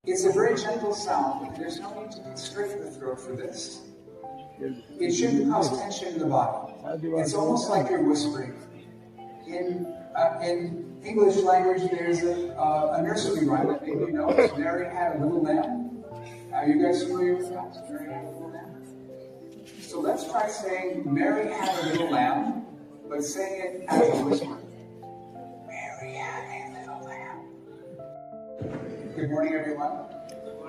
It's a very gentle sound, and there's no need to constrict the throat for this. It shouldn't cause tension in the body. It's almost like you're whispering. In English language, there's a nursery rhyme that maybe you know. It's Mary had a little lamb. Are you guys familiar with that? Mary had a little lamb. So let's try saying Mary had a little lamb, but saying it as a whisper. Mary had a little lamb. Good morning, everyone.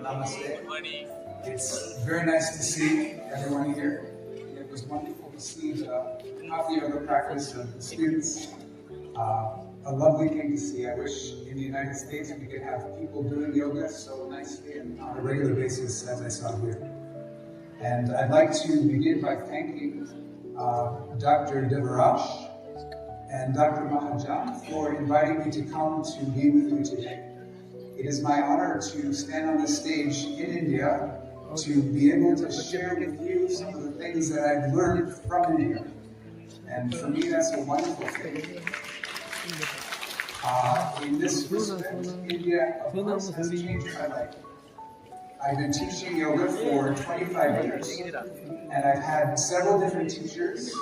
Namaste. Good morning. It's very nice to see everyone here. It was wonderful to see the Hathayoga practice of the students. A lovely thing to see. I wish in the United States we could have people doing yoga so nicely and on a regular basis as I saw here. And I'd like to begin by thanking Dr. Devaraj and Dr. Mahajan for inviting me to come to be with you today. It is my honor to stand on this stage in India to be able to share with you some of the things that I've learned from India. And for me, that's a wonderful thing. In this respect, India, of course, has changed my life. I've been teaching yoga for 25 years, and I've had several different teachers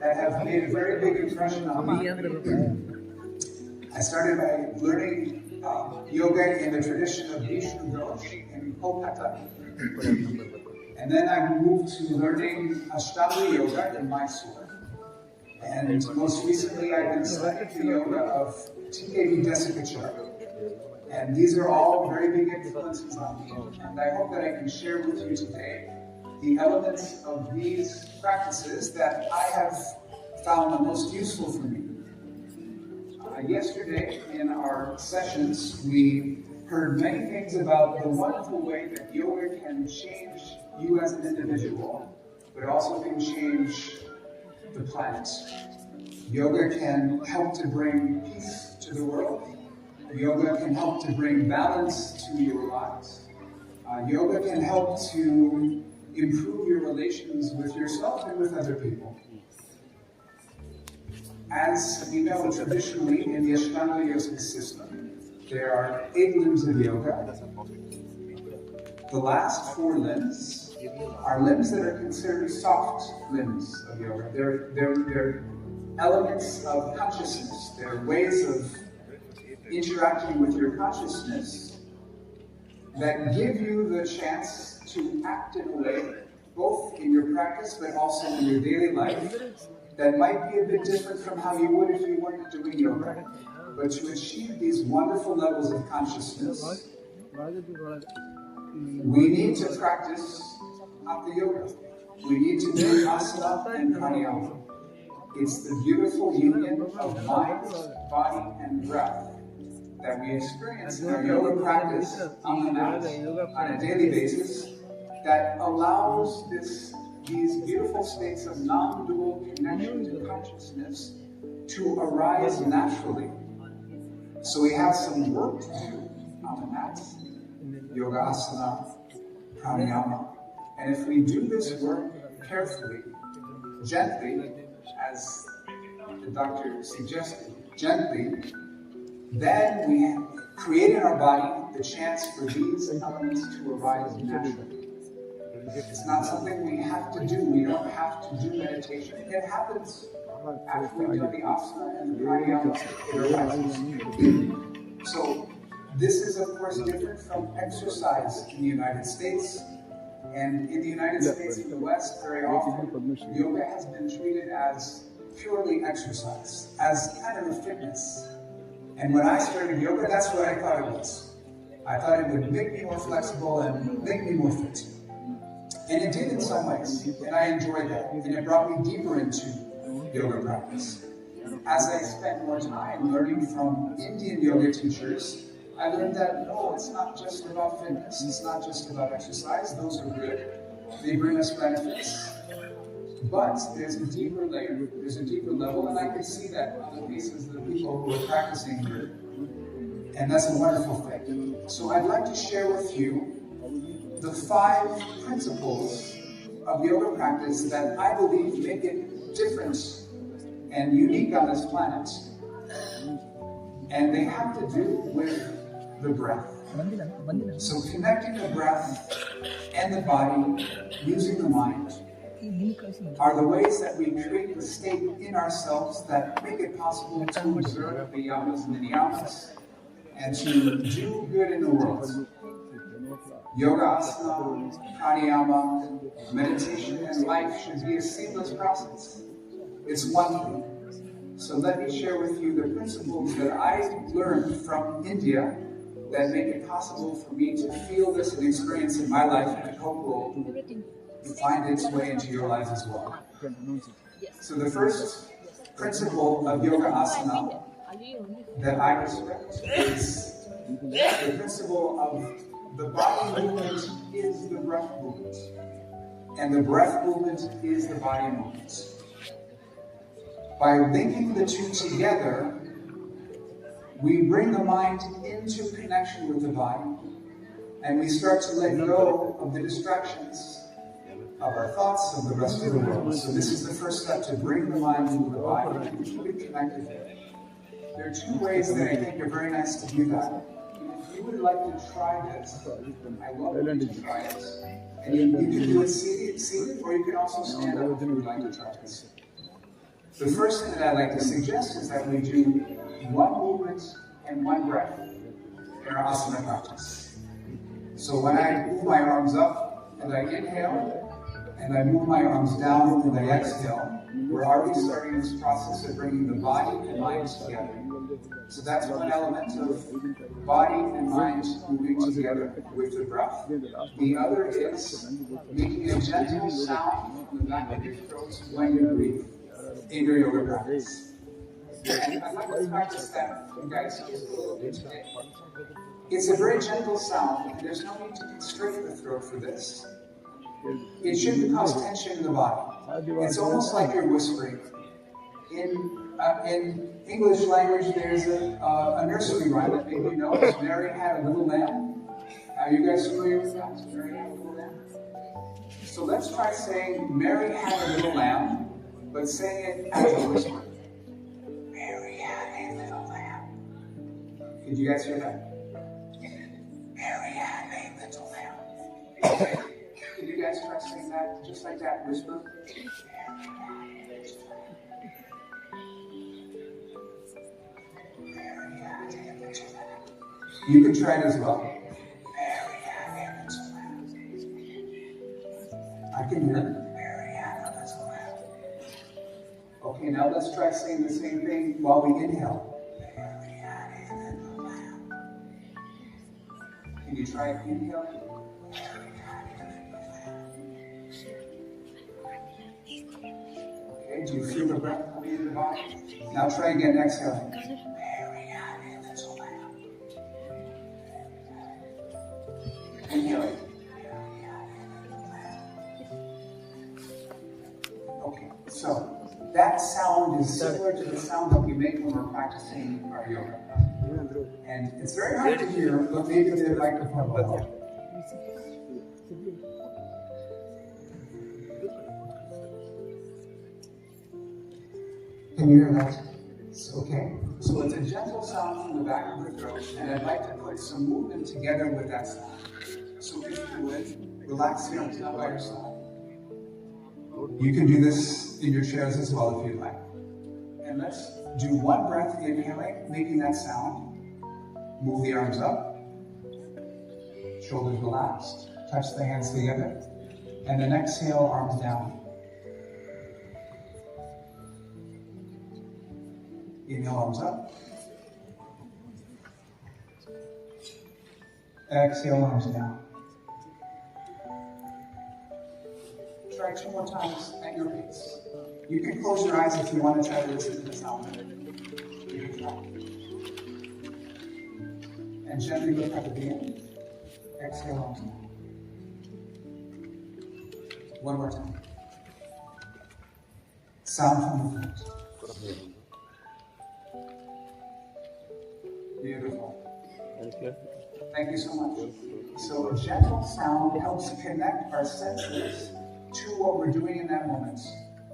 that have made a very big impression on me. I started by learning yoga in the tradition of Vishnu Ghosh in Kolkata. And then I moved to learning Ashtanga yoga in Mysore. And most recently I've been studying the yoga of TKV Desikachar. And these are all very big influences on me. And I hope that I can share with you today the elements of these practices that I have found the most useful for me. Yesterday in our sessions, we heard many things about the wonderful way that yoga can change you as an individual, but also can change the planet. Yoga can help to bring peace to the world. Yoga can help to bring balance to your lives. Yoga can help to improve your relations with yourself and with other people. As we know traditionally in the Ashtanga Yoga system, there are 8 limbs of yoga. The last 4 limbs are limbs that are considered soft limbs of yoga. They're elements of consciousness. They're ways of interacting with your consciousness that give you the chance to act in a way, both in your practice but also in your daily life, that might be a bit different from how you would if you weren't doing yoga. But to achieve these wonderful levels of consciousness, we need to practice Hatha Yoga. We need to do asana and pranayama. It's the beautiful union of mind, body, and breath that we experience in our yoga practice on the mat on a daily basis that allows these beautiful states of non-dual connection to consciousness to arise naturally. So we have some work to do on the mat, yoga asana, pranayama. And if we do this work carefully, gently, as the doctor suggested, gently, then we create in our body the chance for these elements to arise naturally. It's not something we have to do. We don't have to do meditation. It happens after we do the asana and the pranayama. It arises. So this is, of course, different from exercise in the United States. And in the United States, in the West, very often, yoga has been treated as purely exercise, as kind of a fitness. And when I started yoga, that's what I thought it was. I thought it would make me more flexible and make me more fit. And it did in some ways, and I enjoyed that. And it brought me deeper into yoga practice. As I spent more time learning from Indian yoga teachers, I learned that no, it's not just about fitness, it's not just about exercise. Those are good. They bring us benefits. But there's a deeper layer, there's a deeper level, and I could see that on the faces of the people who are practicing here. And that's a wonderful thing. So I'd like to share with you the 5 principles of yoga practice that I believe make it different and unique on this planet. And they have to do with the breath. So connecting the breath and the body using the mind are the ways that we create the state in ourselves that make it possible to observe the yamas and the niyamas and to do good in the world. Yoga, asana, pranayama, meditation, and life should be a seamless process. It's one thing. So let me share with you the principles that I learned from India that make it possible for me to feel this and experience in my life, and I hope will find its way into your lives as well. So the first principle of yoga asana that I respect is the principle of the body movement is the breath movement, and the breath movement is the body movement. By linking the two together, we bring the mind into connection with the body, and we start to let go of the distractions of our thoughts, of the rest of the world. So this is the first step, to bring the mind into the body and keep it connected. There are two ways that I think are very nice to do that. If you would like to try this, I love you to try it. And you can do it seated, or you can also stand up if you would like to try this. The first thing that I'd like to suggest is that we do one movement and one breath in our asana practice. So when I move my arms up and I inhale, and I move my arms down and I exhale, we're already starting this process of bringing the body and mind together. So that's one element of body and mind moving together with the breath. The other is making a gentle sound from the back of your throat when you breathe in your yoga practice. And I'd like to practice that, you guys, just a little bit today. It's a very gentle sound, and there's no need to constrict the throat for this. It shouldn't cause tension in the body. It's almost like you're whispering. In English language, there's a nursery rhyme that maybe you know. Mary had a little lamb. Are you guys familiar with that? Mary had a little lamb. So let's try saying Mary had a little lamb, but saying it as a whisper. Mary had a little lamb. Did you guys hear that? Mary had a little lamb. Can you guys try saying that just like that, whisper? You can try it as well. I can hear it. Okay, now let's try saying the same thing while we inhale. Can you try inhaling? Okay, do you feel the breath coming in the body? Now try again, exhaling. Inhaling. Okay, so that sound is similar to the sound that we make when we're practicing our yoga. And it's very hard to hear, but maybe the microphone will help. Can you hear that? It's okay. So it's a gentle sound from the back of the throat, and I'd like to put some movement together with that sound. So if you would, relax your arms down by your side. You can do this in your chairs as well if you'd like. And let's do one breath, inhaling, making that sound. Move the arms up. Shoulders relaxed. Touch the hands together. And then exhale, arms down. Inhale, arms up. Exhale, arms down. Try 2 more times at your pace. You can close your eyes if you want to try to listen to the sound. You can try. And gently look at the beginning. Exhale, arms down. One more time. Sound from the front. Beautiful. Thank you so much. So a gentle sound helps connect our senses to what we're doing in that moment.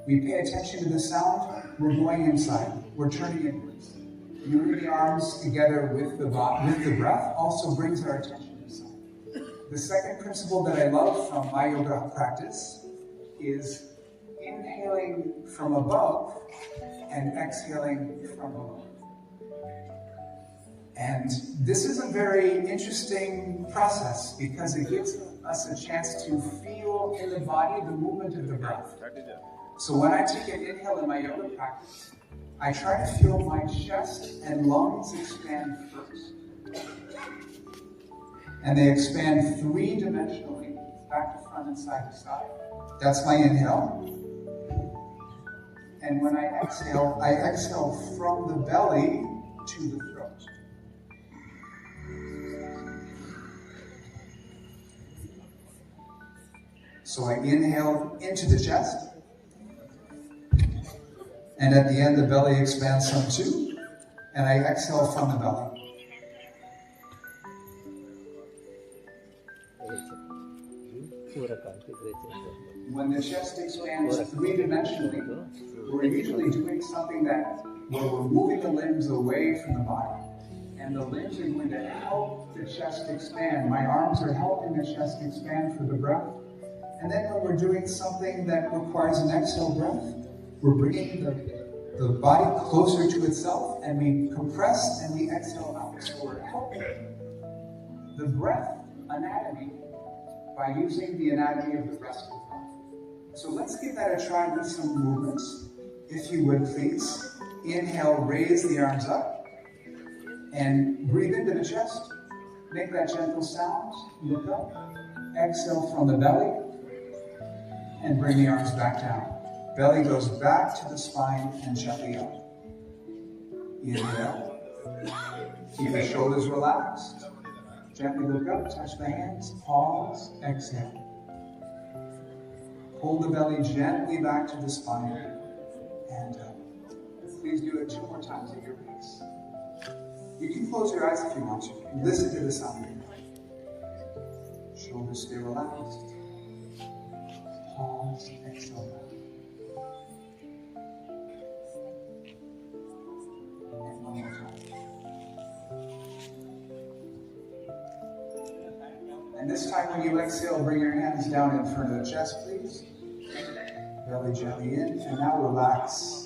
We pay attention to the sound, we're going inside, we're turning inwards. moving the arms together with the breath also brings our attention inside. The second principle that I love from my yoga practice is inhaling from above and exhaling from below. And this is a very interesting process because it gives us a chance to feel in the body the movement of the breath. So when I take an inhale in my yoga practice, I try to feel my chest and lungs expand first. And they expand three-dimensionally, back to front and side to side. That's my inhale. And when I exhale from the belly to the throat. So I inhale into the chest. And at the end, the belly expands some too. And I exhale from the belly. When the chest expands three-dimensionally, we're usually doing something where we're moving the limbs away from the body. And the limbs are going to help the chest expand. My arms are helping the chest expand for the breath. And then when we're doing something that requires an exhale breath, we're bringing the body closer to itself, and we compress and we exhale out. So we're helping the breath anatomy by using the anatomy of the rest of the body. So let's give that a try with some movements. If you would, please. Inhale, raise the arms up, and breathe into the chest. Make that gentle sound. Look up. Exhale from the belly, and bring the arms back down. Belly goes back to the spine and gently up. Inhale. Keep the shoulders relaxed. Gently look up, touch the hands, pause, exhale. Pull the belly gently back to the spine and up. Please do it 2 more times at your pace. You can close your eyes if you want to. Listen to the sound. Shoulders stay relaxed. Pause, exhale back. And one more time. And this time when you exhale, bring your hands down in front of the chest, please. Belly gently in, and now relax